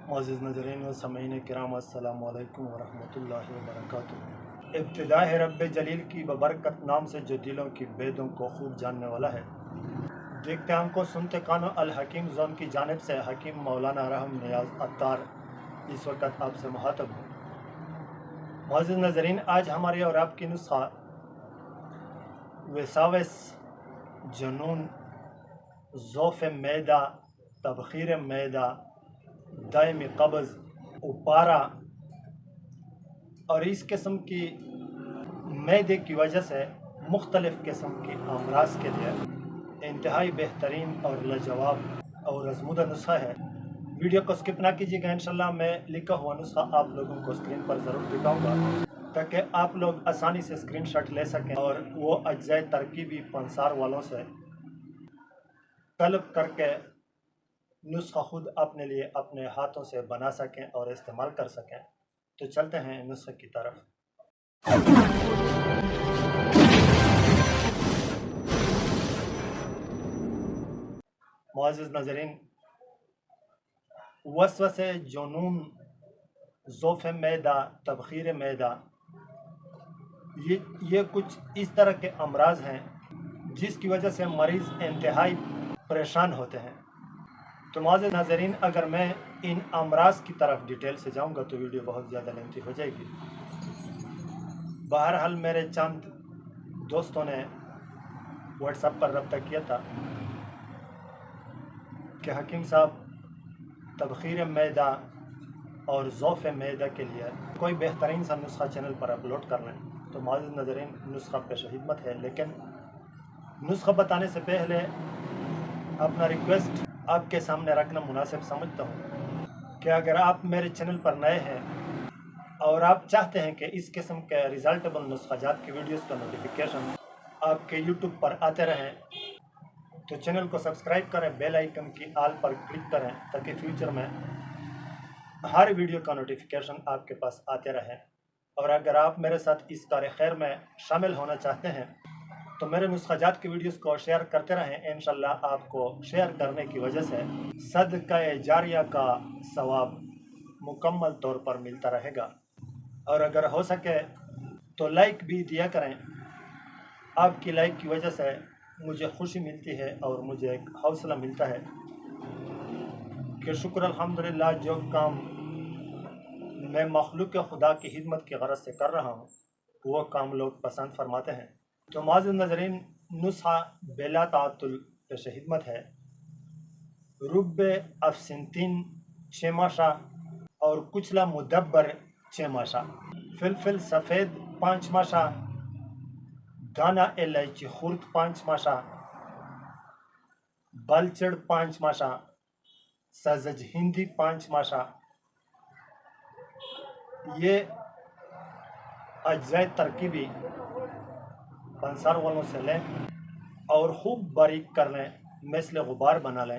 معزز ناظرین و سامعین کرام، السلام علیکم ورحمۃ اللہ وبرکاتہ۔ ابتدا ہے رب جلیل کی ببرکت نام سے جو دلوں کی بیدوں کو خوب جاننے والا ہے۔ دیکھتے آنکھوں کو سنتے کانوں، الحکیم زون کی جانب سے حکیم مولانا رحم نیاز عطار اس وقت آپ سے مخاطب ہوں۔ معزز ناظرین، آج ہماری اور آپ کی نسخہ وساوس، جنون، ضعف معدہ، تبخیر معدہ، دائمی قبض، اپارا اور اس قسم کی معدے کی وجہ سے مختلف قسم کی امراض کے لیے انتہائی بہترین اور لاجواب اور آزمودہ نسخہ ہے۔ ویڈیو کو سکپ نہ کیجیے گا، انشاءاللہ میں لکھا ہوا نسخہ آپ لوگوں کو اسکرین پر ضرور دکھاؤں گا تاکہ آپ لوگ آسانی سے اسکرین شاٹ لے سکیں اور وہ اجزائے ترکیبی پنسار والوں سے طلب کر کے نسخہ خود اپنے لیے اپنے ہاتھوں سے بنا سکیں اور استعمال کر سکیں۔ تو چلتے ہیں نسخے کی طرف۔ معزز ناظرین، وسوسے، جنون، ضعف معدہ، تبخیر معدہ، یہ کچھ اس طرح کے امراض ہیں جس کی وجہ سے مریض انتہائی پریشان ہوتے ہیں۔ تو معزز ناظرین، اگر میں ان امراض کی طرف ڈیٹیل سے جاؤں گا تو ویڈیو بہت زیادہ لینتھی ہو جائے گی۔ بہرحال میرے چند دوستوں نے واٹس ایپ پر رابطہ کیا تھا کہ حکیم صاحب تبخیر معدہ اور ضعف معدہ کے لیے کوئی بہترین سا نسخہ چینل پر اپلوڈ کر لیں۔ تو معزز ناظرین، نسخہ پیش خدمت ہے، لیکن نسخہ بتانے سے پہلے اپنا ریکویسٹ آپ کے سامنے رکھنا مناسب سمجھتا ہوں کہ اگر آپ میرے چینل پر نئے ہیں اور آپ چاہتے ہیں کہ اس قسم کے ریزلٹیبل نسخہ جات کی ویڈیوز کا نوٹیفیکیشن آپ کے یوٹیوب پر آتے رہیں تو چینل کو سبسکرائب کریں، بیل آئیکن کی آل پر کلک کریں تاکہ فیوچر میں ہر ویڈیو کا نوٹیفیکیشن آپ کے پاس آتے رہے۔ اور اگر آپ میرے ساتھ اس کار خیر میں شامل ہونا چاہتے ہیں تو میرے نسخہ جات کی ویڈیوز کو شیئر کرتے رہیں۔ انشاءاللہ آپ کو شیئر کرنے کی وجہ سے صدقہ جاریہ کا ثواب مکمل طور پر ملتا رہے گا، اور اگر ہو سکے تو لائک بھی دیا کریں۔ آپ کی لائک کی وجہ سے مجھے خوشی ملتی ہے اور مجھے ایک حوصلہ ملتا ہے کہ شکر الحمدللہ جو کام میں مخلوق خدا کی خدمت کی غرض سے کر رہا ہوں وہ کام لوگ پسند فرماتے ہیں۔ تو معزز ناظرین، نسخہ بلا تعطل پیش خدمت ہے۔ رب افسنتین 6 ماشا اور کچلا مدبر 6 ماشا، فلفل سفید 5 ماشا، دانہ الائچی خرد 5 ماشا، بالچڑ 5 ماشا، سازج ہندی 5 ماشا۔ یہ اجزائے ترکیبی پنسار والوں سے لیں اور خوب باریک کر لیں، مثل غبار بنا لیں۔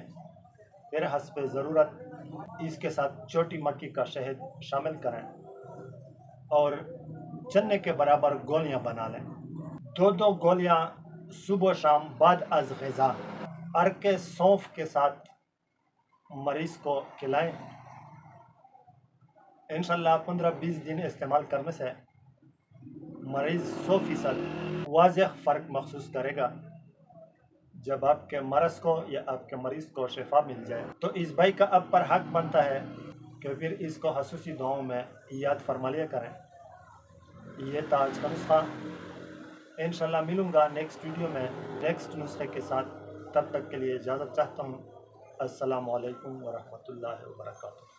پھر حسب ضرورت اس کے ساتھ چھوٹی مکی کا شہد شامل کریں اور چنے کے برابر گولیاں بنا لیں۔ 2 گولیاں صبح و شام بعد از غذا عرق سونف کے ساتھ مریض کو کھلائیں۔ انشاءاللہ 15-20 دن استعمال کرنے سے مریض 100% واضح فرق محسوس کرے گا۔ جب آپ کے مرض کو یا آپ کے مریض کو شفا مل جائے تو اس بھائی کا اب پر حق بنتا ہے کہ پھر اس کو خصوصی دعاؤں میں یاد فرما لیا کریں۔ یہ تھا آج کا نسخہ۔ انشاءاللہ ملوں گا نیکسٹ ویڈیو میں نیکسٹ نسخے کے ساتھ، تب تک کے لیے اجازت چاہتا ہوں۔ السلام علیکم ورحمۃ اللہ وبرکاتہ۔